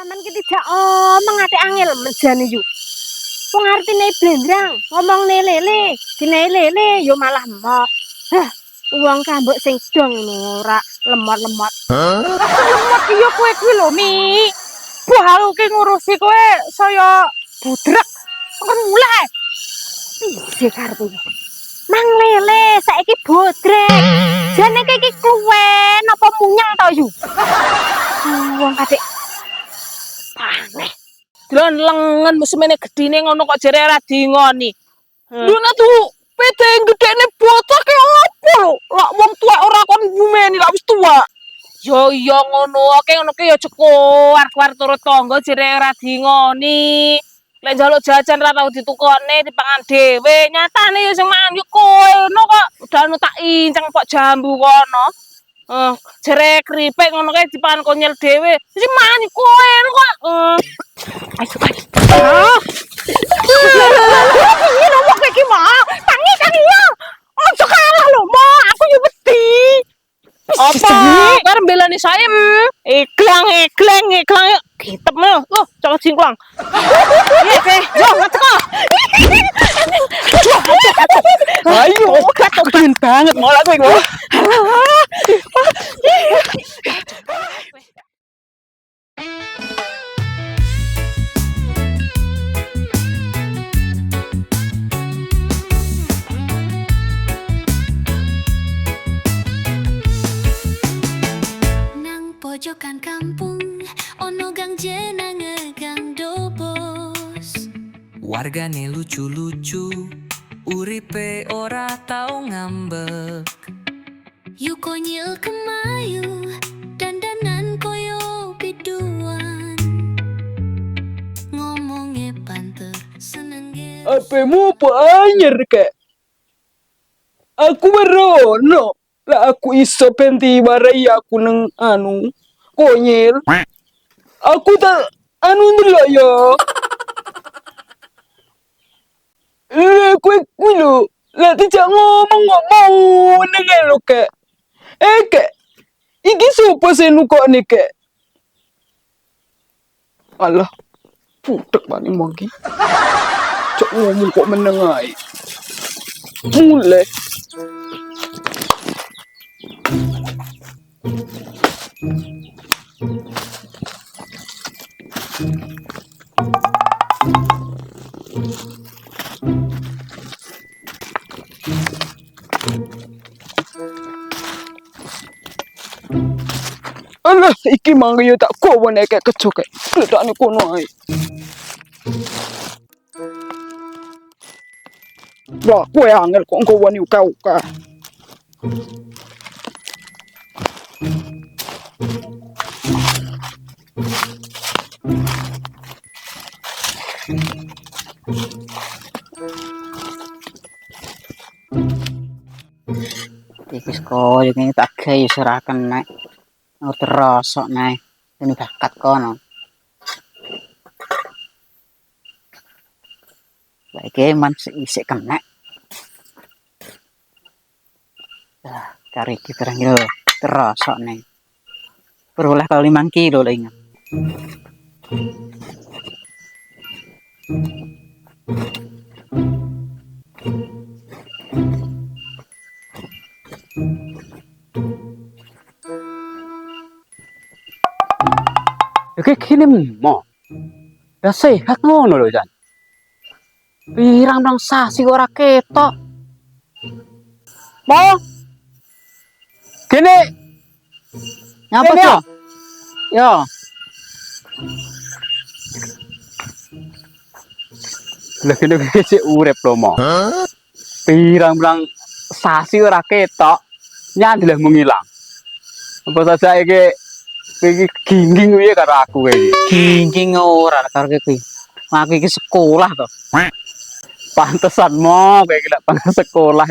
Sampeyan ki tidak omong ate angel menjane yo. Wong artine blendrang, ngomongne lele, dine lele yo malah mok. Hah, wong kambuk sing dong ora lemot-lemot. Lemot ki yo kowe kuwi lho, Mi. Wah, aku ki ngurusi kowe saya budrek. Kon mulai. Piye karepe? Mang lele saiki bodrek. Jane iki kluwen apa munyang to yu? Wong kadek aneh. Delon lengen musimene gedine ngono kok jere ora dingoni. Luna tuh pete gedene botak e opo lho? Lah wong tuwa ora kon ngumeni lah wis tuwa. Yo iya ngono, oke ngono ki yo cekuar-kuar turut tangga jere ora dingoni. Lek njaluk jajan ra tau ditukone dipangan dhewe. Nyatane yo sing mangan yo kono kok udah anu tak inceng kok jambu kono. Jere keripik ngono kae dipangan konyel dhewe. Sing mangan kowe kok. Ayo. Piye lho kok iki mah? Tangi yo. Ojo kalah lho, Mo. Aku yo wedi. Apa? Karep belani saem. Iklang. Kitep mah. Loh, cok jingklang. Iya, yo teko. Ayo, keren banget mau lagu iki. Pojokan kampung ono gang jenenge gang Dobos. Wargane lucu-lucu, uripe ora tau ngambek. Yu konyil kemayu, dandanan koyo biduan. Ngomongnya panter seneng ge. Apemu apa anyar kek? Aku merono. Lah aku iso penti warai aku neng anu konyil. Aku tak anu ndelok yo. Kue lho, lah tidak ngomong kok mau neng lo kek. Kek, iki sopo sing nukokne kek? Alah, putek bani mongki. Cok ngomong kok meneng ae. Mulai. Alah, iki mangga yo tak kowe nek kecok kek. Kledakne kono ae. Lah, kowe angel kok kowe ni uka-uka. Iki koyo ngene tak gawe seraken nek terosok nek ini bakat kono. Lah iki man isik kenek. Lah kari iki barang yo terosok nek. Peroleh kali 5 kilo lah ingat. Oke kini mo, ya sehat ngono lho Jan. Pirang-pirang sasi ora ketok. Mo, kene, nyapa to? Yo. Lah kene sik urip lho mo. Pirang-pirang sasi ora ketok, nyandelah mengilang. Apa saja iki gingging piye karo aku iki. Gingging ora karo iki. Aku iki sekolah to. Pantesan mo kowe iki lek pang sekolah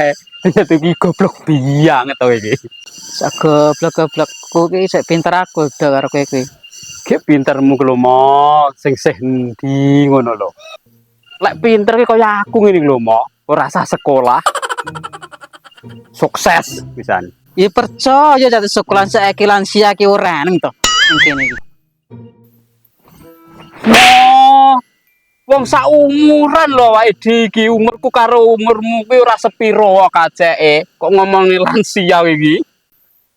dadi iki goblok banget to iki. Sak goblok-goblokku iki sik pinter aku udah karo kowe iki. Ki pintermu ku lho mo, sing endi ngono lho. Lek pinter ki kaya aku ngene lho mo, ora usah sekolah. Sukses pisan. Ya percaya jatuh sekolah saiki lansia ki ora neng to. Kene iki. Wong saumuran lho awake iki, umurku karo umurmu kuwi ora sepiro kaceke. Kok ngomongi lansia iki?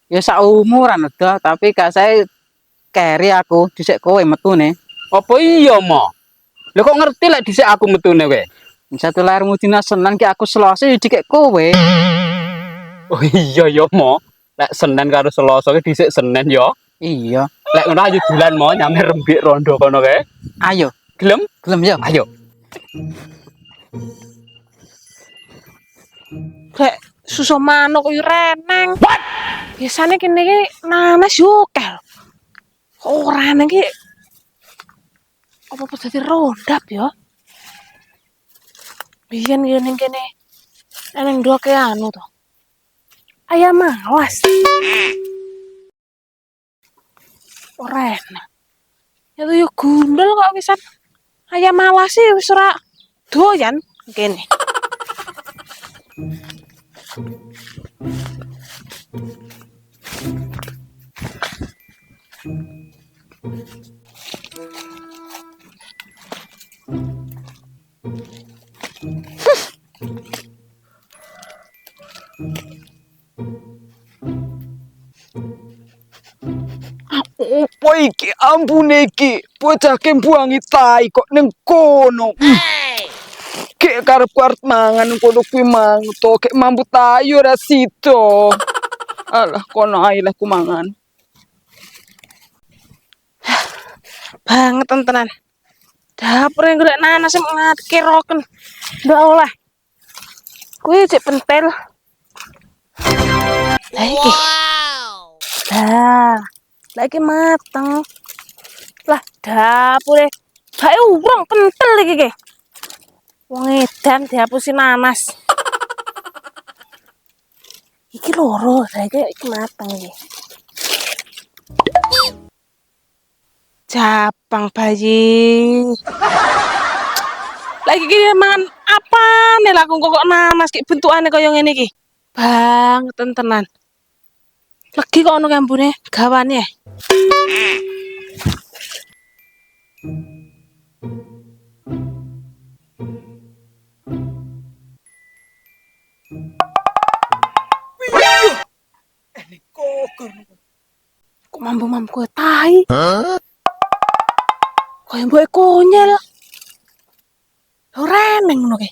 Ya saumuran udah, tapi gak saya keri aku dhisik kowe metune. Apa iya, Mo? Lah kok ngerti lek dhisik aku metune kowe? Satu lairmu dina Senin ki aku Selasa ya dikek kowe. Oh iya ya, Mo. Lek Senin karo Selasa ki dhisik Senin ya. Iya. Lek ngono ayo dolan Mo nyame rembik rondo kono kae. Ayo, Gelem? gelem ya. Ayo. Kayak susu manuk kuwi reneng. Biasane kene iki nanas yo kel. Ora nang iki apa dadi rondap ya? Biyen yo ning kene nang ndoke anu to. Ayam mawas. Ora enak. Ya tuh yo gundul kok wisan. Ayam mawas sih wis ora doyan kene. Apa iki ampune iki bocah ke buangi tai kok ning kono. Kek karepku arep mangan kono kuwi mang to kek mampu tai ora sida. Alah kono ae lah ku mangan. Banget tenan. Dapur yang golek nanas sing ngakeroken. Ndak oleh. Kuwi cek pentel. Lah iki. Lah, lagi mateng. Lah dapure bae urung pentel iki ki. Wong edan dihapusi nanas. Iki loro, lah iki mateng iki. Japang bayi. Lagi gini mangan apa nih lah kok nanas kayak bentukannya kaya ngene iki. Banget tenan. Lagi kok ono kambune gawane. Kok mampu-mampu kowe tai? Kaya mbok konyel. Ora eneng ngono ki.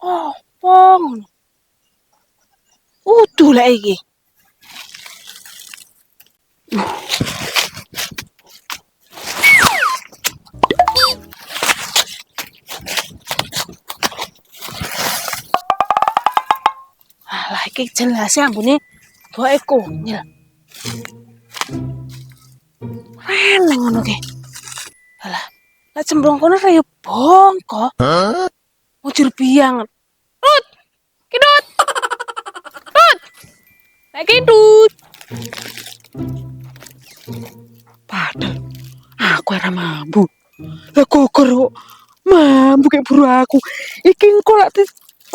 Oh, pong. Uduh lek iki. Alah iki jelas ya ambune boke konyel. Eneng ngono ki. Alah, lah cemplung kono raya bongko. Mujur biang. Rut. Kidut. Rut. Lah kidut. Padahal aku ora mampu. Lah kokor mampu kayak buru aku. Iki engko lak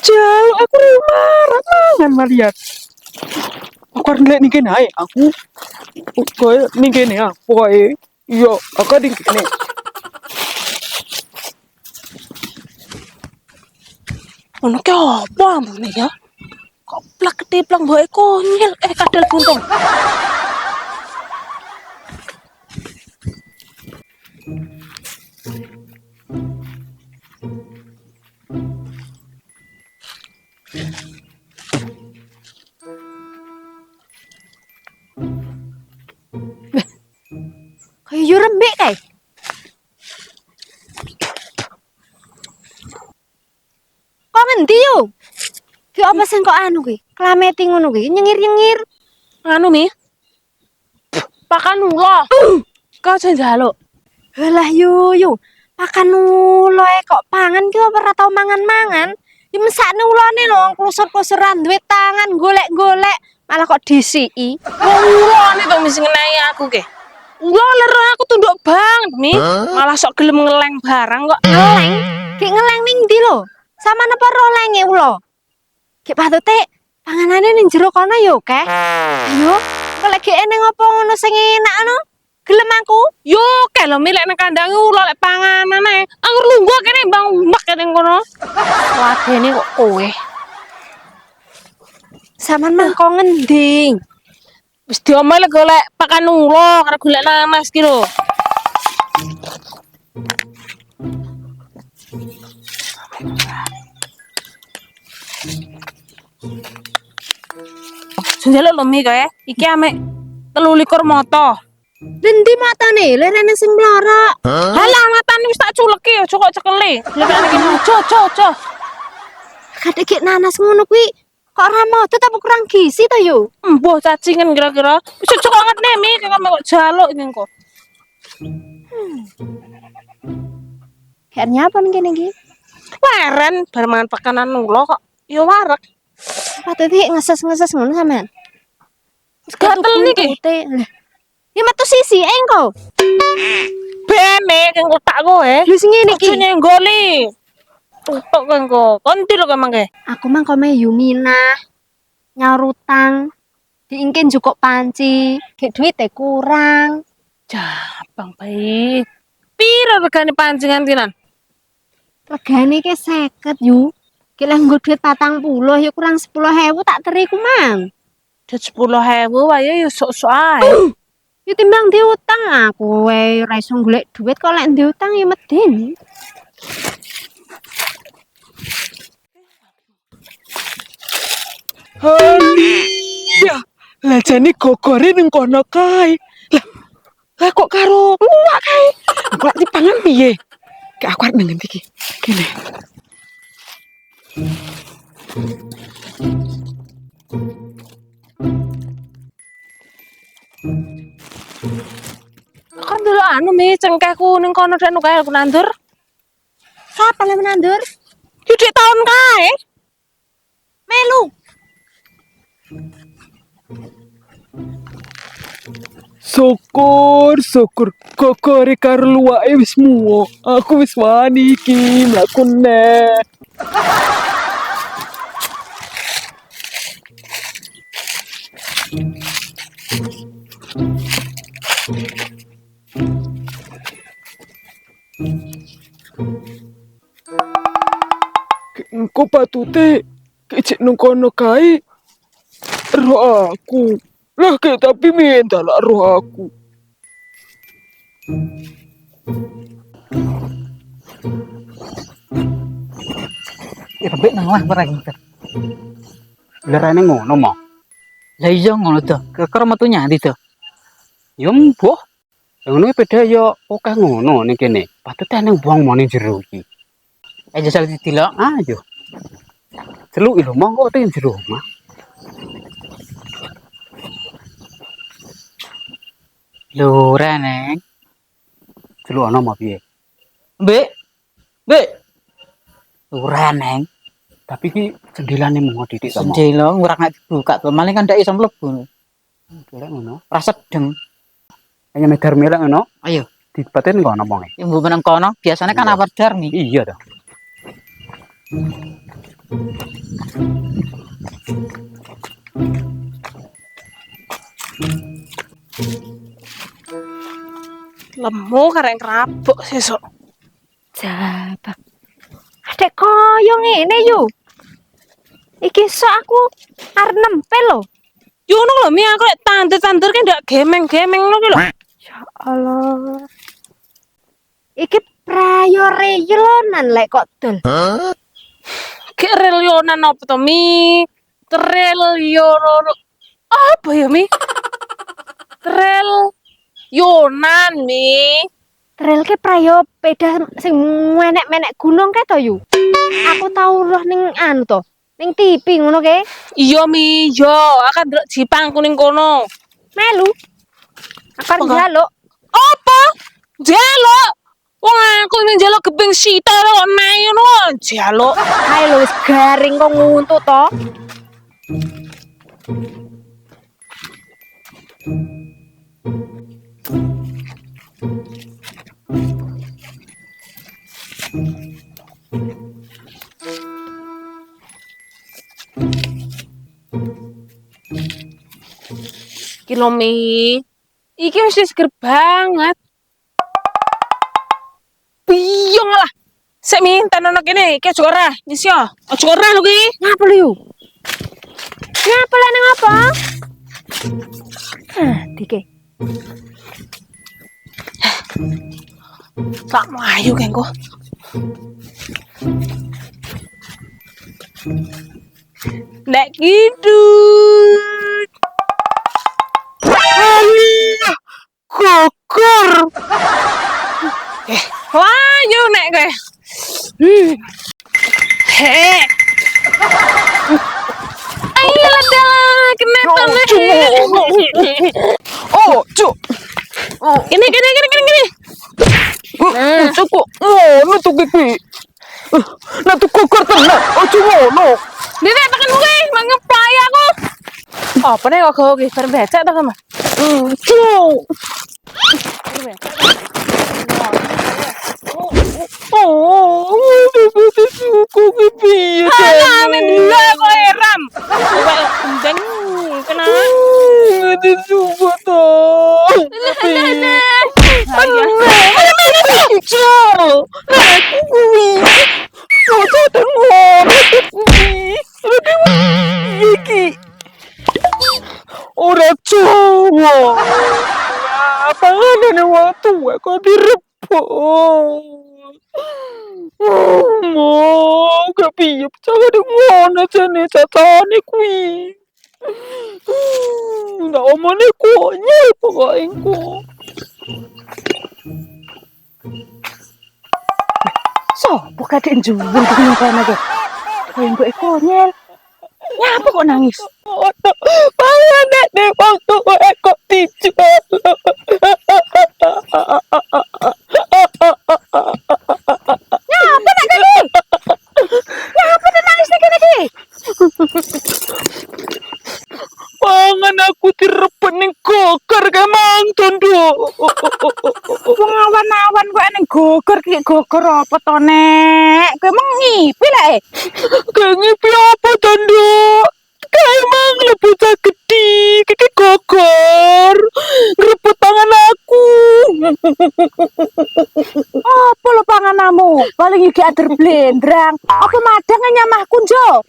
jaluk aku marah mangan maliat. Aku arep ndelek ning kene ae aku. Koyo ning kene apa ae. Iya, aku ning kene. Ono ki apa ambune ya? Kok plak ketiplak boke konyel kadal buntung. Kaya yo rembik kae. Kok ngendi yo? Ki apa sing kok anu ki? Klameti ngono ki, nyengir-nyengir. Anu mi. Pakan ula. Kau aja njaluk. Halah yo. Pakan ulo kok pangan ki apa ora tau mangan-mangan. Ya mesakne ulane lho, klosor-klosoran duwe tangan golek-golek, malah kok disiki. Wong ulane to mesti ngenai aku ke. Ulo lero aku tunduk banget mi. Malah sok gelem ngeleng barang kok. Ngeleng, ki ngeleng ning ndi lho? Sama napa rolenge ulo? Ki patute panganane ning jero kono yo, Keh. Yo, kok lagi eneng apa ngono sing enak anu? Gelem aku. Yo kalau milek nang kandang ulo lek panganan ae. Anggur lungguh kene bang umek kene kono. Wadene kok kowe. Saman mangko ngending. Wis diomel golek pakan ulo karo golek nanas ki lho. Senjaluk lho mi kae. Iki ame 23 moto. Dendi matane lerene sing mlorok. Halah matane wis tak culeki aja kok cekeli. Lek iki ojo. Kadek gek nanas ngono kuwi kok ora modot apa kurang gizi to yo? Embuh cacingan kira-kira. Wis ojo kok ngetne mi kok jaluk iki kok. Kayaknya apa nih kene iki? Waren bar mangan pakanan ulo kok. Yo wareg. Patete ngeses-ngeses ngono sampean. Gatel niki. Ya metu sisi engko. Bene kang otak kowe. Wis ngene Iki iki. nyenggoli. Tutuk kang kok. Konti lho mangke. Aku mangko me Yumina. Nyaur utang. Diingkin cukup panci. Gek duite kurang. Bang baik. Piro regane pancingan tinan? Regane ke 50 yu. Ki lek nggo duit 40 ya kurang 10.000 tak teriku mang. Duit 10.000 wae yo sok-sok ae. Ya timbang diutang aku wae ora iso golek duit kok lek diutang ya medeni. Ya, lah jane gogore ning kono kae. Lah kok karo luwak kae. Kok dipangan piye? Kayak aku arep nang ngendi iki? Kene. Kan dulu anu mi cengkehku ning kono dak nukae aku nandur. Sapa lek menandur? Hidik tahun kae. Melu. Syukur gogore karo luwake wis muwo. Aku wis wani iki mlakune. Engko patute kecek nang kono kae. Roh aku. Lah kayak tapi minta lah roh aku. Ya tapi nang lah barang iki. Lerane ngono mo. Lah iya ngono to. Kekar metu nyanti to. Yo mbuh. Ngono beda yo akeh ngono ning kene. Patute nang buang mone jero iki. Jajal didelok. Ayo. Celuk lho monggo ten jero omah. Lho Reneng. Celuk ana mau piye? Mbek. Mbek. Ora neng. Tapi ki jendelane mau titik to. Jendela ora nek dibuka to, maling kan ndak iso mlebu. Delek ngono. Ora sedeng. Hanya medar melek ngono. Ayo, Dibaten kok ngomonge. ya mbok meneng kono, biasanya kan Iya. awardar nih. Iya to. Lemu kareng kerabuk sesuk. Jabak. Adek koyo ngene yu. Iki sok aku arep nempel lho. Yo ngono lho mi aku lek tandur-tandur ki ndak gemeng-gemeng ngono ki lho. Ya Allah. Iki prayoreyonan lek kok dol. Ki relyonan apa to mi? Trelyonan apa ya mi? Yonan mi. Trail ke prayo peda sing menek-menek gunung ke to yu. Aku tau roh ning anu to. Ning TV ngono ke. Iya mi, yo akan ndelok jipangku ning kono. Melu. Akan Apa? njaluk. Apa? Jaluk. Wong aku ini jaluk gebeng sita kok naik ngono. Jaluk. Ayo lho wis garing kok nguntut to. Kilo mi. Iki mesti seger banget. Piyong lah. Sik mi tanono kene, iki aja ora. Wis yo, aja ora lho ki. Ngapa lu yuk? Ngapa lah nang apa? Dike. Tak mlayu kengko. Nek kidut. Kokor. Layu nek kowe. He. Ayo lah, kenetan nih. Oh, cuk. Kene. Cukup. Ngono tuh iki. Nah tuh kokor tenan. Ojo ngono. Dene tekan kowe, mangeplay aku. Apa nih kok gawe ki bar becek ta sama? Cuk. Oh, suku ki piye? Ana dulu kok heram. Kowe ndeng kena. Ada suku to. Cuk. Aku kuwi. Ojo dengono kuwi. Iki. Ora cowok. Apa ngene waktu kok direbut. Gak piye jangan di ngono jane cacane kuwi. Ndak omone konyol pokoke engko. Sopo kadek njubung kene kono ge? Kowe mbok konyel. Ngapa kok nangis? Pangan nek waktu kok dijual. Ngapa nak kene? Ngapa nak nangis nek kene ki? Pangan aku direbut ning kokor ke mang tondo. Wong awan-awan kok ning gogor ki gogor apa to nek? Kowe meng ngipi lek. Ngipi apa tondo? Kayak mang lebih gede, kiki gogor, ngerebut tangan aku. Apa lo panganmu? Paling iki ader blendrang. Apa madang nyamahku jo?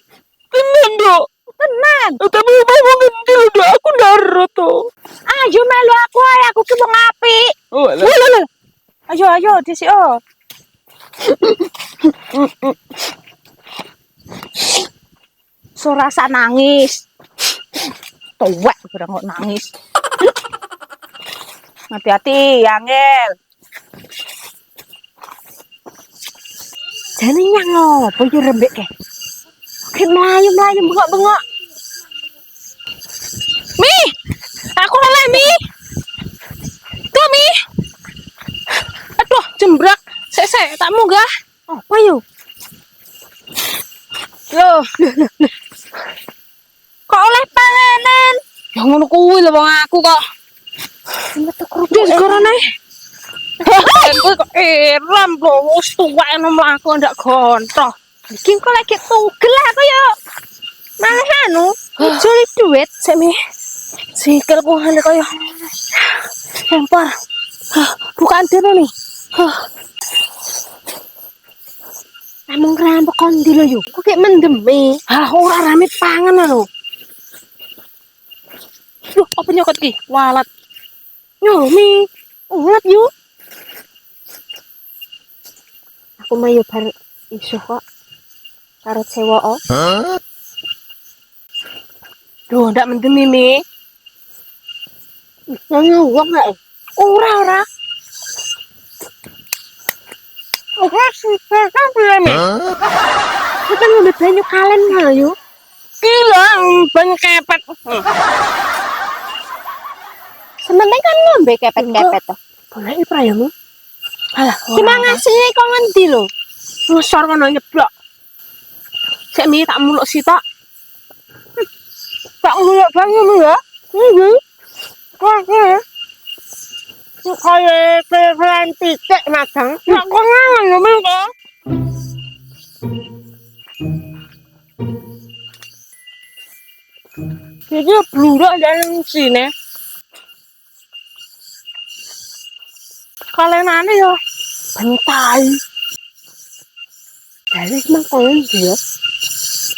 Tenan dok. Tenan. Tapi mau ngendil dok, aku darah tuh. Ayo melu aku ki wong apik. Oh, Lho. Ayo dhisik oh. Sorasa nangis. Tuwek barang kok nangis. Hati-hati, Angel. Jane nyang opo yo rembek ke? Ki mlayu bengok-bengok. Mi, aku oleh Mi. Tuh Mi. Aduh, jembrak. Sek, tak munggah. Apa yo? Loh, Kok oleh panganan? ya ngono kuwi lho wong aku kok. Metu kerupuk Corone. Aku kok eram lho, wis tuwek eno mlaku ndak gontoh. Iki kok lagi tugel aku yo. Malah anu, joli duit Sik Mi. Sikilku ngene kaya lempar. Bukan dene nih. Amung rampok kondi lho yo. Kok kayak mendemi. Ora rame pangan lho. Duh, apa nyokot ki? Walat. Nyomi, ulat yuk. Aku mah yo bar iso kok. Karo cewek oh. Duh, ndak mendemi Mi. Nanya uang gak? Ora. Kan belum ya? Kita ngombe banyu kalen gak yuk? Gila, ban kepet. Sementing kan ngombe kepet-kepet tuh. Boleh prayamu. Alah, Cuma ngasihnya kok ngendi lho? Nusar kono nyeblok. Sik Mi tak muluk sitok. Tak nguluk banyu lu ya? Kok kaya keleran titik madang. Nak kok ngangen lho Mi kok. Jadi blurok dalam sini. kalenane yo bentai. Dari mangkon dia.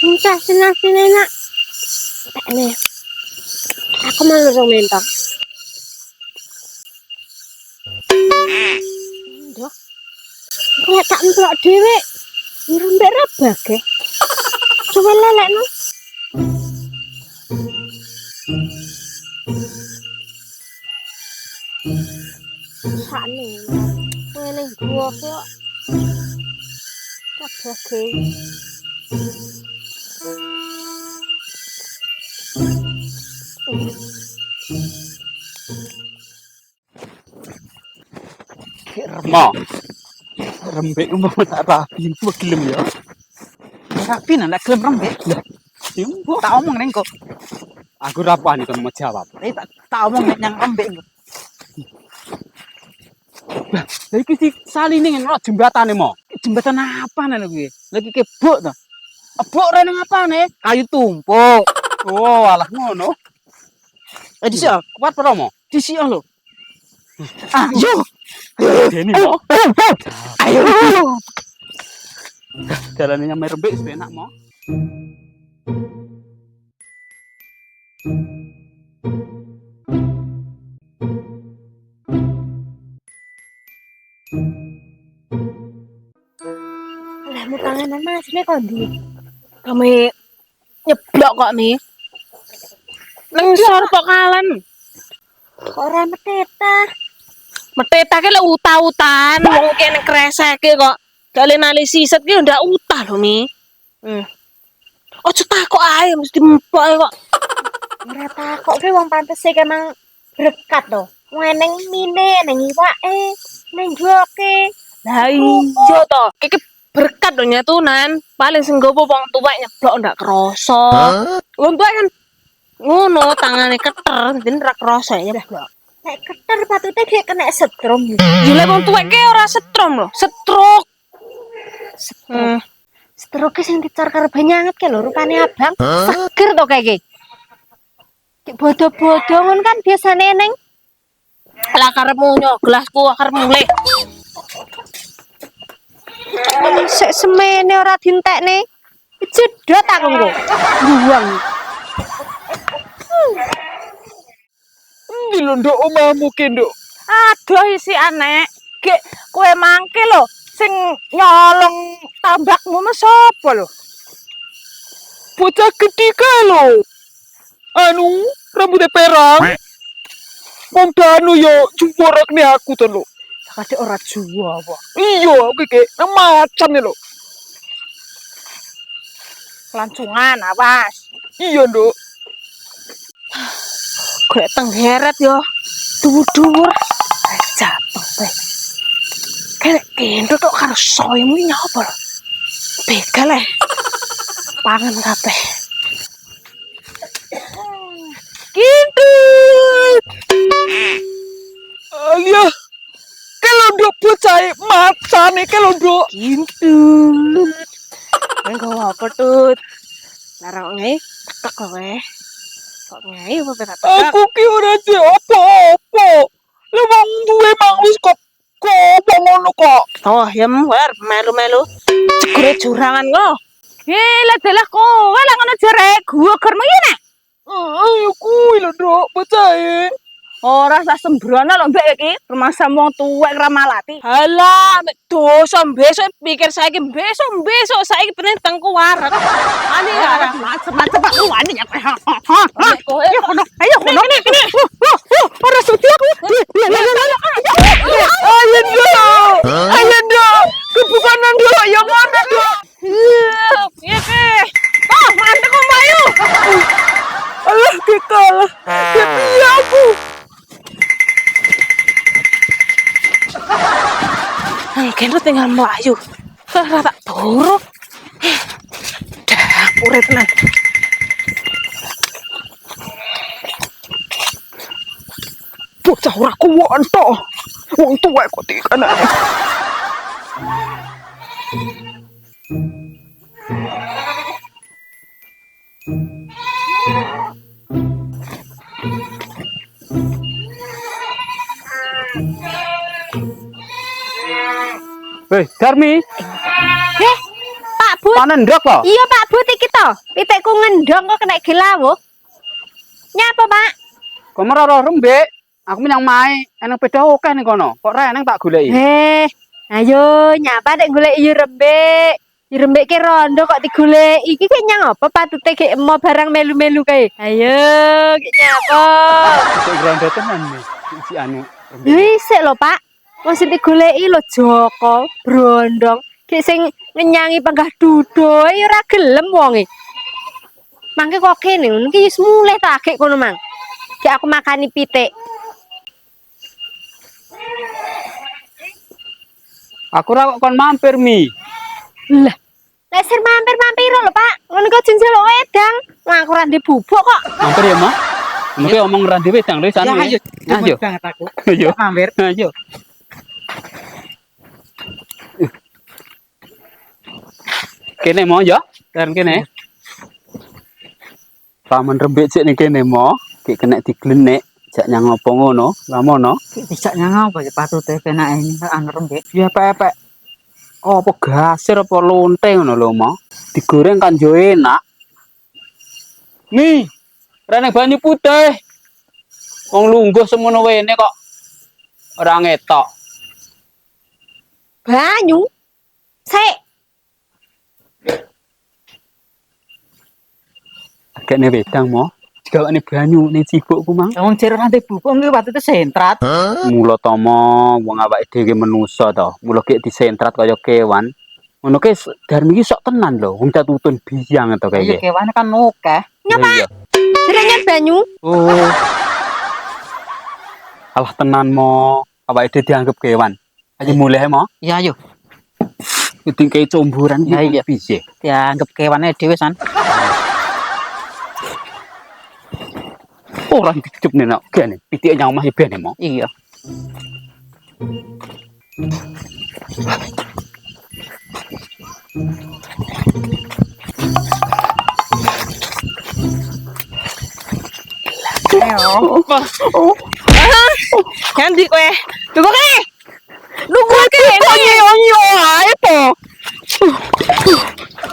Minta sini nak. Nih. Aku mau langsung mentong. Ndok. Kayak tak emplok dhewe. Ngrembek rabage. Coba lelekno. Sakne. Ngene gua kok. Rabage. Remo. Rembek mau tak rapi, mbok gelem ya. Rapi ndak gelem rembek. Mbok Tak omong neng kok. aku rapani kan mau jawab. Tak omong nek yang rembek engko. Lah iki si saline ngono jembatane mo. Jembatan apa nih kuwi? Lagi kebok to. Ebok rene ngapane? Kayu tumpuk. Oh, alah ngono. Disi Kuat apa mo? disi lho. Ayo. Dene mo. Ayo. Dalane nyampe rembek wis enak mo. Lah mutangan Mas nek kondi. Kami nyeblok kok nih. Neng sor kok kalen. Kok ora meteta. Meteta ki lek uta-utan, wong kene kreseke kok. Gale analisis ki ndak utah lho Mi. Ojo takok ae mesti empok ae kok. Ora takok ki wong pantes e emang berkat to. Neng mine neng iwake, neng joke. Lah iya to, iki berkat lho nyatunan. Paling sing nggowo wong tuwek nyeblok ndak krasa. Wong tuwek kan ngono tangane keter, dadi ora krasa ya nyeblok. Nek keter patute gek kena setrum. Ya lek wong tuwek ki ora setrum lho, stroke. Stroke sing dicor karo banyanget ke lho rupane abang. Seger to kayak iki. Cek bodo-bodo ngono kan biasane neng. Lah karepmu nyok gelasku karepmu le. Sek semene ora dintekne. Jedot aku engko. Buang. Endi lho nduk omahmu ki nduk? Aduh isi anek. Gek kowe mangke lho sing nyolong tambakmu mas sapa lho? Bocah gedhi kae lho. Anu, rambutnya perang. Wong danu yo jumborakne aku to lho. Kadek ora juwa apa. Iya, aku iki nang macan lho. Lansungan awas. Iya, Nduk. Gue tenggeret yo. Dhuwur-dhuwur. Jatuh bae. Kayak kendo tok karo soymu iki nyapa lho? Begal pangan kabeh. Kintut. Alia. Kalau nduk bocah macan iki lho, Nduk. Kintut. Engko apa tut? Larang ngai tekek kowe. Kok ngai apa tak tekek? Aku ki ora di apa-apa. Lah wong duwe mang wis kok ngono kok. Oh, yem war melu-melu. Jegure jurangan lo. Gila dalah kowe lah ngono jere gua germu ya nek. Ayo kuwi lho, Nduk, bocah. Ora sak sembrono lho mbek iki, rumasa wong tuwek ramalati. Halah, mek dosa besok pikir saiki besok saiki pengen tengku waret. Ani arep macem-macem Pak wani ya kowe. Ayo kono. Kene. Ora sudi aku. Ayo, Nduk. Ayo, Nduk. Kebukanan Nduk, ya ngono, Nduk. Iya ke. Oh, mantep kok Bayu. Alah, kalah. Piye aku? Kene tinggal melayu. Ora tak buru. Dapur tenan. Bocah ora kuwon to. Wong tuwek kok dikanane. Hei, Darmi, Heh, Pak But. panen ndok kok. Iya Pak But iki to. Pitikku ngendong kok kena gelawuh. Nyapa Pak? Kok ora rembek? Aku menyang mae, eneng peda akeh ning kono. Kok reneng tak goleki. Ayo nyapa nek golek yu rembek. Yu rembek ki rondo kok digoleki. Iki ki nyang apa patute ki emo barang melu-melu kae. Ayo ki nyapa. Sik rondo tenan nih. Si anu rembek. Wis sik lho Pak. Wong sing digoleki lho Joko, Brondong. Ki sing ngenyangi panggah dudo ya ora gelem wonge. Mangke kok kene ngono ki wis mulih tak agek kono mang. Ki aku makani pitik. Aku ora kok kon mampir mi. Lah, lek sir mampir-mampir lho, Pak. Ngono kok jenjeluk wedang. Wah, aku ora ndek bubuk kok. Mampir ya, Mak. Mungkin omong ra dhewe dang wis anu. Ya, ayo. Ayo. Banget aku. Ayo. Mampir. Ayo. Kene mau ya? Dan kene. Paman rembek cek ning kene mo, ki kena diglenek, jak nyang apa ngono, lamono. Bisa nyang apa ya patute penake anu rembek. Ya pepek. Apa gasir apa lonte ngono lho, Mo. Digoreng kan yo enak. Nih, rene banyu putih. Wong lungguh semono wene kok ora ngetok. Banyu. Sik. Agakne wedang, Mo. Digawane banyu ning cibukku, Mang. Wong jero nanti buku nggih patute sentrat. Mula to, Mo, wong awake dhewe manusa to. Mula gek disentrat kaya kewan. Ngono ke Darmi iki sok tenan lho, wong catutun biang to Iya kaya. kewane kan akeh. Iya. Jenenge banyu. Oh. Alah tenan mo, awake dhewe dianggep kewan. Ayo mulih mo. Ya ayo. Kudu kei comburan Ya, iya. piye. Dianggep kewane dhewe san. Ora dicup nek kene, pitik nyang omah bene mo. Iya. Ngendi kowe? Tunggu ke. Nunggu ke. Onyo ae po.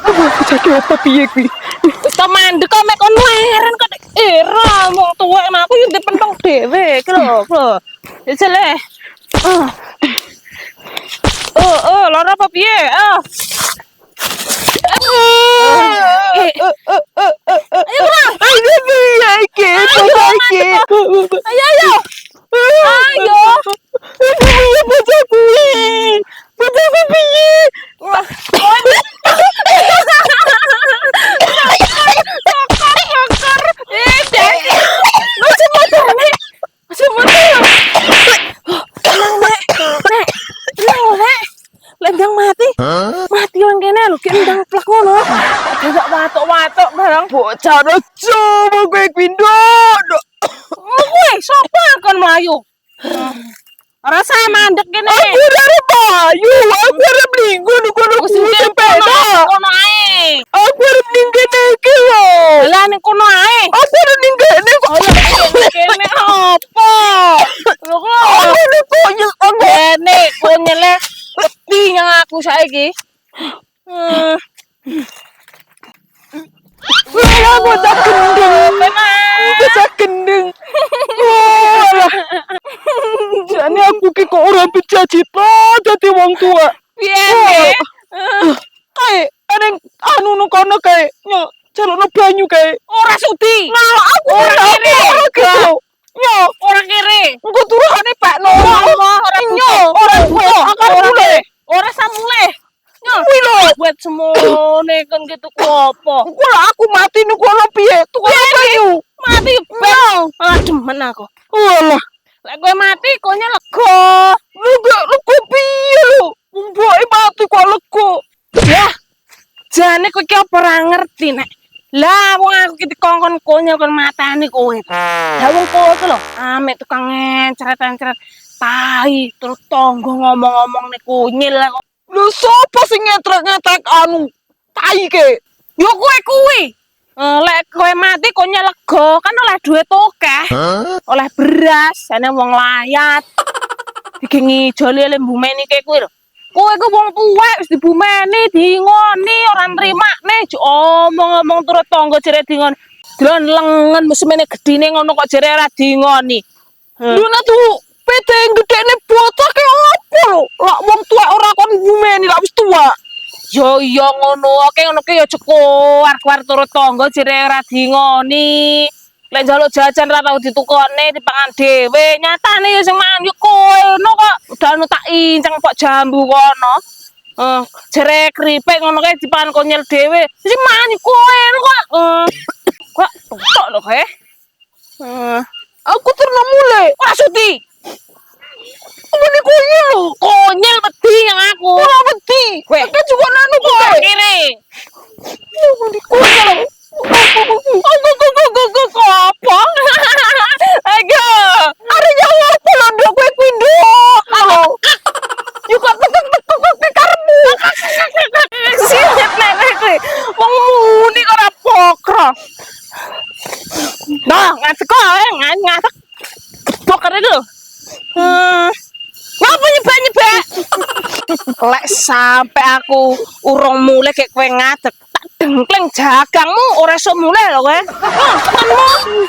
Aku sakit apa piye kuwi? Kita mandek kok mek kono heran kok. Era wong tuwek aku yo dipentong dhewe iki lho, Bro. Jele. Lara apa piye? Ayo piye iki? Ayo. Ayo. Piye bocah kuwi? Bocah piye? Lendang mati. Mati wong kene lho, ki ndang plek ngono. Gak watuk-watuk barang. Bocah coba kowe kuwi ndok. Kowe sapa kon mlayu? Ora sae mandek kene. Aku dari Bayu, aku arep minggu kono Wis sepeda. Kono ae. Aku arep ning kene iki lho. Lah ning kono ae. Aku arep ning kene kok. Kene apa? Lho kok Aku ning konyol aku. kene konyele wedi nyang aku saiki. Wah, bocah gendeng. Bocah gendeng. Wah. Jane aku ki kok ora bisa cita dadi wong tua. Piye? Kae, eneng anu nu kono kae. Nyo, jalukno banyu kae. Ora sudi. Nah, aku Ora kere. ora gitu. Nyo, Ora kere. engko turune Pak No. Ora Nyo, ora butuh. akan Ora mulai. kere. Ora samuleh. Nyo. Kuwi lho. Buat semone kan gitu ku apa? Engko lah aku mati nu kono piye? Tukang banyu. Mati bel. Ah demen aku. Walah, Lek kowe mati konya lega. lu gak lego piye lu? Mboke mati kok lego. Yah. Jane kowe ki apa ora ngerti nek. Lah wong aku ki dikongkon konyol kon matane kowe. Lah wong kowe ki lho ame tukang ngecret-ngecret tai terus tonggo ngomong-ngomong nek kunyil lah kok. Lu sapa sing ngetrek-ngetrek anu tai ke? Yo kowe kuwi. Lek kowe mati konya lega kan oleh duit akeh. Oleh beras, jane wong layat. Iki ngijoli le mbumeni ke kuwi lho. Kowe ku wong tuwek wis dibumeni, dingoni, ora nrimakne, omong-omong turut tangga jere dingoni. Delon lengen semene gedine ngono kok jere ora dingoni. Lho nek tuh PT gedene bocah ke apa lho? Lah wong tuwek ora kon bumeni lah wis tuwa. Yo iya ngono, oke ngono ki ya cukup war-war turut tangga jere ora dingoni. Lek njaluk jajan ra tau ditukone dipangan dhewe. Nyatane ya sing mangan yo kowe ngono kok. Udah anu tak inceng kok jambu kono. Jere keripik ngono kae dipangan konyel dhewe. Sing mangan yo kowe ngono kok. Kok tok lho kae. Aku terus mulai. Wah Suti. Ini konyel lho. Konyel wedi yang aku. Ora wedi. Kowe kan juga nanu kowe. Kene. Ini konyel. Apa? Ayo, ada yang apa lo ndok kowe kuwi ndok. Halo. Yuk kok tek karepmu. Sinet nek kowe. Wong muni kok ora pokro. Nah, ngatek kok ngatek. Pokro itu. Ngapa nyebak-nyebak? Lek sampai aku urung mulai kayak kowe ngadeg, tak dengkleng jagangmu ora iso mulai lho kowe. Tekanmu.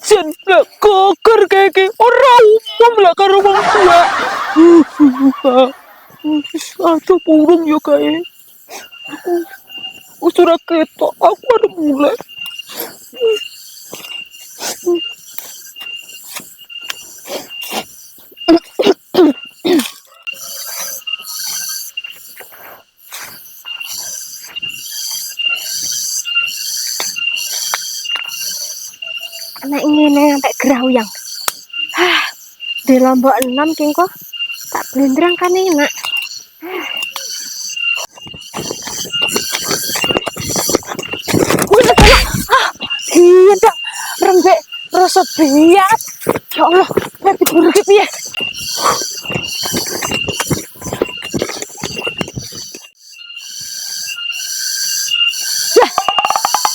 Jenblek koker keke ora umum lah karo wong tua. Aduh burung yo kae. Usura ketok aku arep mulai. Nek ngene sampai grauyang. Di Lombok 6 ki kok tak blendrang kan enak. Iya dok, rembek rasa biat. Ya Allah, nek diburu ki piye?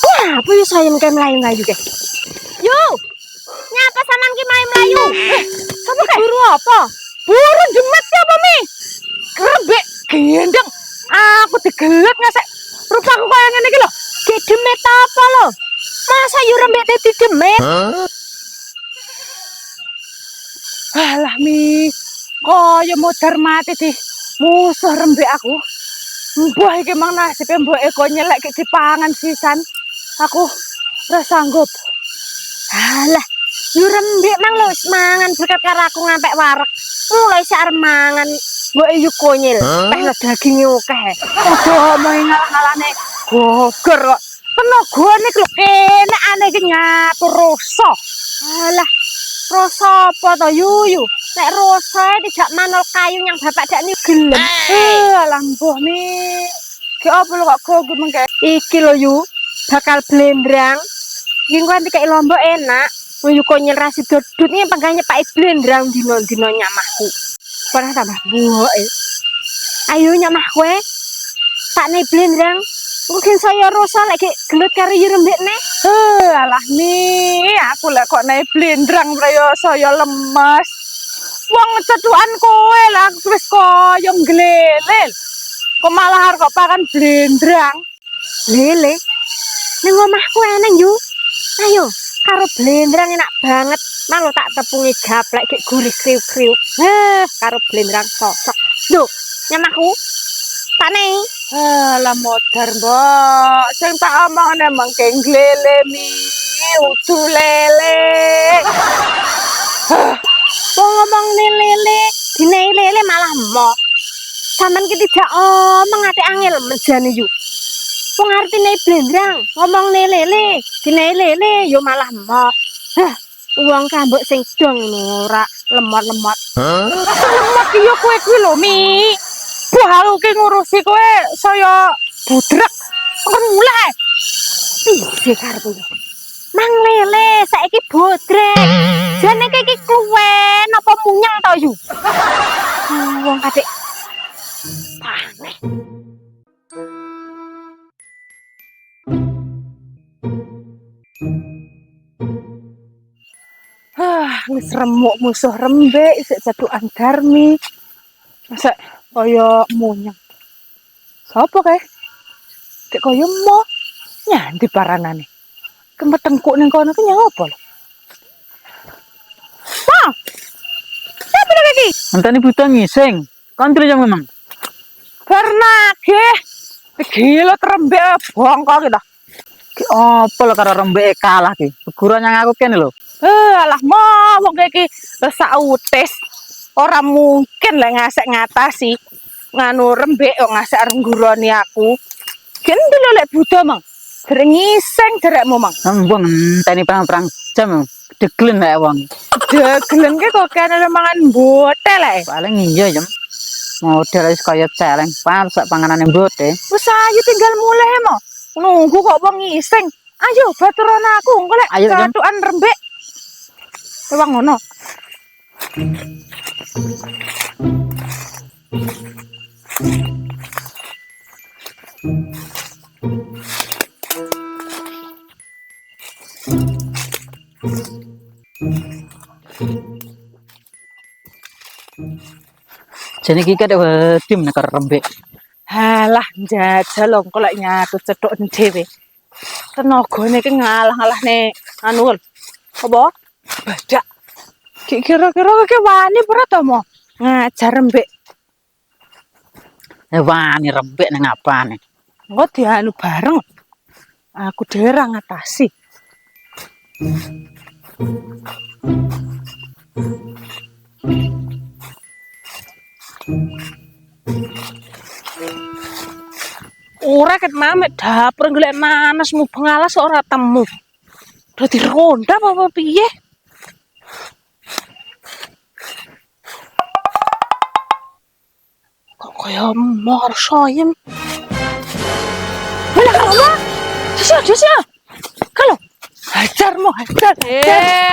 Wah, apa ya saya kayak melayu-melayu ke? Yo, nyapa sampean ki melayu-melayu? Sapa kae? Buru apa? Buru jemet apa mi? Rembek gendeng. Aku digelet ngasek rupaku kaya ngene iki lho. Ki demet apa lho? Masa yo rembek dadi demet? Alah mi, kaya modar mati di musuh rembek aku. Mbah iki mang nasibe mboke kok nyelek ki dipangan sisan. Aku ora sanggup. Alah, yo rembek mang lho mangan berkat karo aku ngampek wareg. Mulai sak mangan mbok yo konyil. Peh lo daginge akeh. Padha omongi ngalah-ngalane goger kok. Tenagane lho enakane iki nyatur rasa. Alah, rasa apa to yuyu? Nek rasa dijak manol kayu yang bapak dak ni gelem. Alah mbuh mi. Ki apa lho kok goger mengke? Iki lho yu, bakal blendrang. Iki kok anti kayak Lombok enak. Yu konyil rasi dodot iki pangkane Pak blendrang dino-dino nyamahku. Ora tambah buuk. Ayo nyamah kowe. Tak ne blendrang. Mungkin saya rasa lagi gelut karo yo rembek neh. Alah mi, aku lek kok naik blendrang prayo saya lemes. Wong cedukan kowe lah wis koyo glelel. Kok malah arep pakan blendrang. Lele. Ning omahku eneng yu. Ayo, karo blendrang enak banget. Malu tak tepungi gaplek gek gurih kriuk-kriuk. Karo blendrang cocok. Lho, nyamahku. Tak nih. Lah modar mbok. Sing tak omongane mengke glele mi, udu lele. Wong ngomong lele, dinai lele malah mo. Sampeyan ki tidak omong ate angel menjane yu. Wong artine blendrang, ngomong lele, dinai lele yo malah mo. Wong kambuk sing dong ora lemot-lemot. Lemot yo kowe kuwi lho mi. Wah, aku ki ngurusi kowe saya budrek. Kon mulai. Piye karepmu? Mang lele saiki bodrek. Jane iki kluwen apa munyang to yu? Wong kadek. Aneh. wis remuk musuh rembek isik jatuhan Darmi. Masa kaya munyang. Sopo kae? Dek kaya mo. Nyandi paranane. Kempetengkuk ning kono ki nyapa lho? Wah. Siapa lagi iki? Enteni buta ngising. Kontri yang memang. Bernage. Gila rembek bongkok kita. Ki apa lho karo rembeke kalah ki. Beguran yang aku kene lho. Alah mau wong iki sak utis. Ora mungkin lek ngasek ngatasi nganu rembek kok ngasek arep ngguroni aku. Gen dulu lek buta mang. Dereng ngising derekmu mang. Embung enteni perang-perang jam. Deglen lek wong. Degelen ki kok kene mangan botel ae. Paling iya jam. Model wis kaya celeng, pasak panganane mbote. Wis ayo tinggal mulai mo. Nunggu kok wong ngising. Ayo baturan aku engko lek Ayo, Jam. catukan rembek. Wong ngono. Jane iki kate wedi nek karo rembek. Halah njajal lho engko lek nyatu cethuk dhewe. Tenagane iki ngalah-ngalahne anu lho. Apa? Badak. Kira-kira iki wani ora to mo? Ngajar rembek. Wani rembek nang apane. Engko dianu bareng. Aku dhewe ra ngatasi. Ora ket mamet dapur golek nanas mu bengalas ora temu. Dadi ronda apa piye? Kok kaya mor soyem. Mana kalau Sia. Kalau hajar mo hajar.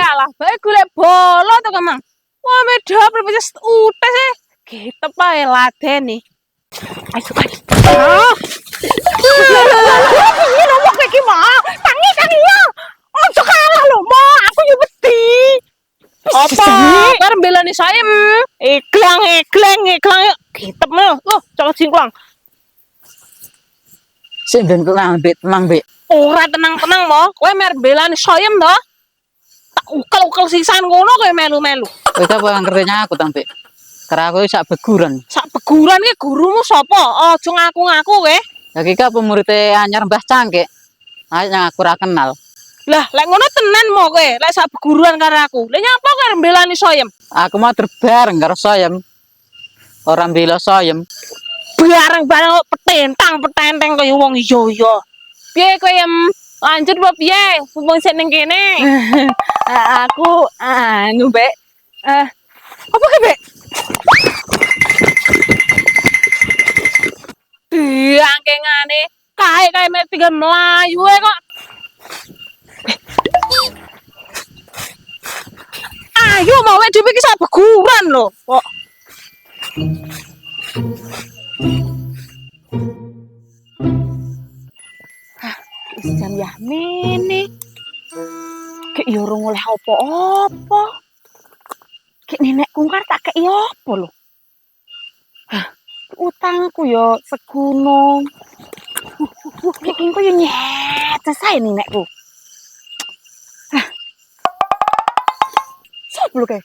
Alah bae golek bola to Kamang. Wah me dapur wis utes e. Kita pae ladeni. Ayo. Ini nomor kayak gimana? Tangi ya. Ojo kalah lo, mo. Aku yo wedi. Apa? Karep belani saya. Iklang. Kitep mo. Loh, cokot singklang. Sing ben tenang, Mbek. Ora tenang-tenang mo. Kowe mer belani saya to. Tak ukel sisan ngono kowe melu-melu. Kowe ta apa ngertenya aku ta, Mbek. Karena aku sak beguran. Sak peguran ki gurumu sapa? Aja ngaku-ngaku kowe. Lah iki apa muridé anyar Mbah Cangkek. Ayo yang aku ora kenal. Lah, lek ngono tenan mo kowe, lek sak peguruan karo aku. Lek nyapa kowe mbelani soyem? Aku mau terbareng karo Soyem. Ora mbela Soyem. Bareng-bareng petentang kaya wong iya. Piye kowe lanjut apa piye? Mumpung sik ning kene. Aku anu, Mbek. Apa ke, Mbek? Angkengane kae mek tinggal melayu kok. Ayo mau wek dhewe iki sak beguran lho. Kok jam Yamini. Kek yo ora oleh apa-apa. Kek nenek kungkar tak kei apa lho. Utangku yo segunung. Kek engko yo nyet sae nenekku. Sopo lho kae?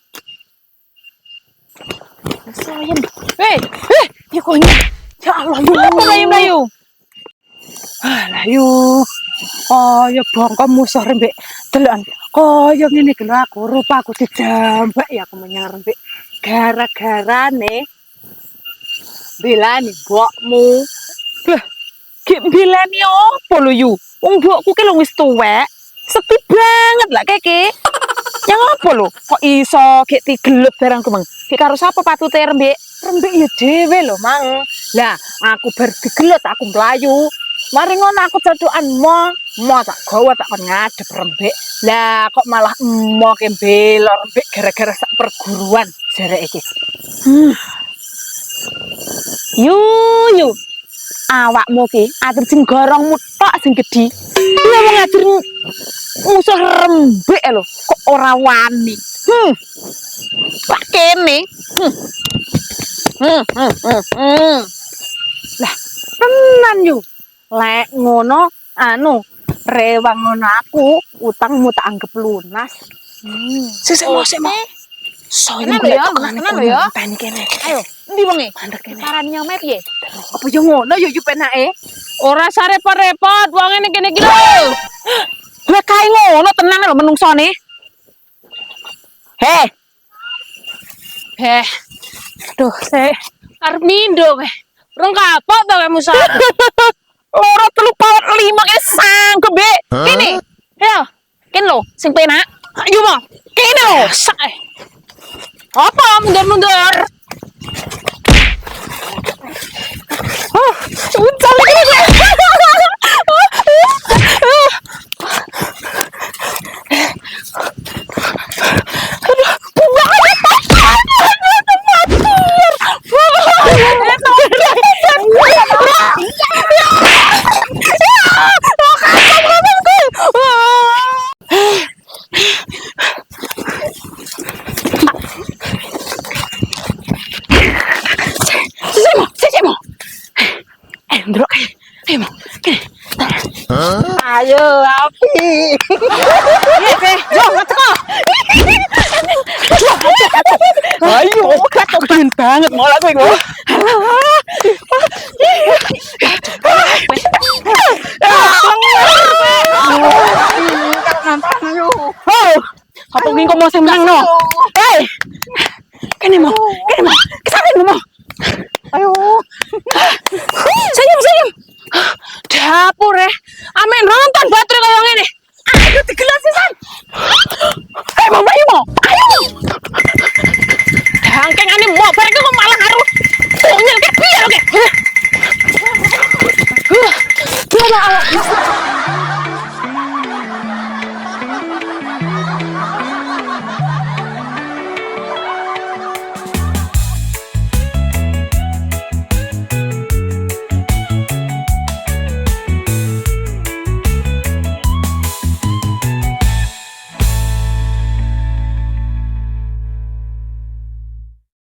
Soyen. Ya kok ya Allah, apa mlayu-mlayu? Layu. Kaya bongko musuh rembek delokan. Kaya ngene iki lho aku rupaku dijambak ya aku menyang rembek. Gara-garane belani mbokmu. Lah, ki belani opo lho yu? Wong mbokku ki lho wis tuwek. Sepi banget lah keke. Yang apa lho? Kok iso ki digelut barangku, Mang? Ki karo sapa patute rembek? Rembek ya dhewe lho, Mang. Lah, aku bar digelut aku mlayu. Mari ngono aku cetukan mo tak gawa tak kon ngadep rembek. Lah kok malah emo ke bela rembek gara-gara sak perguruan jarek iki. Yu. awakmu ki atur sing gorongmu tok sing gedhi. Iya wong atur musuh rembek lho, kok ora wani. Pak kene. Lah, tenan yo. Lek ngono anu rewang ngono aku utangmu tak anggap lunas. Sik mo. Soalnya Tenan lho ya, tenan lho ya. Tani kene. Ayo, Endi wonge? mandek kene. Saran nyome piye? Apa yo ngono yo penake? Ora sarepot-repot wong ngene kene iki lho. Lah kae ngono tenan lho menungsone. Heh. Duh, saya arep mindo kowe. Rong kapok to kamu sa. Loro 3 paut 5 ki sanggup, Be. Kene. Ya. Kene lho sing penak. Ayo mo. Kene lho. Sak. Apa mundur-mundur? Uncal iki. Ayo, api. Ayo, keren banget mola kowe kok. Apa ngin kok mau sing menang no? Kene mo. Kesana mo. Ayo. Senyum. Dapur amen rontan baterai kaya ngene. Ayo digelas sisan. Ayo mo. Ayo. Dangkengane mo bareng kok malah karo tungil ke piye lho ke.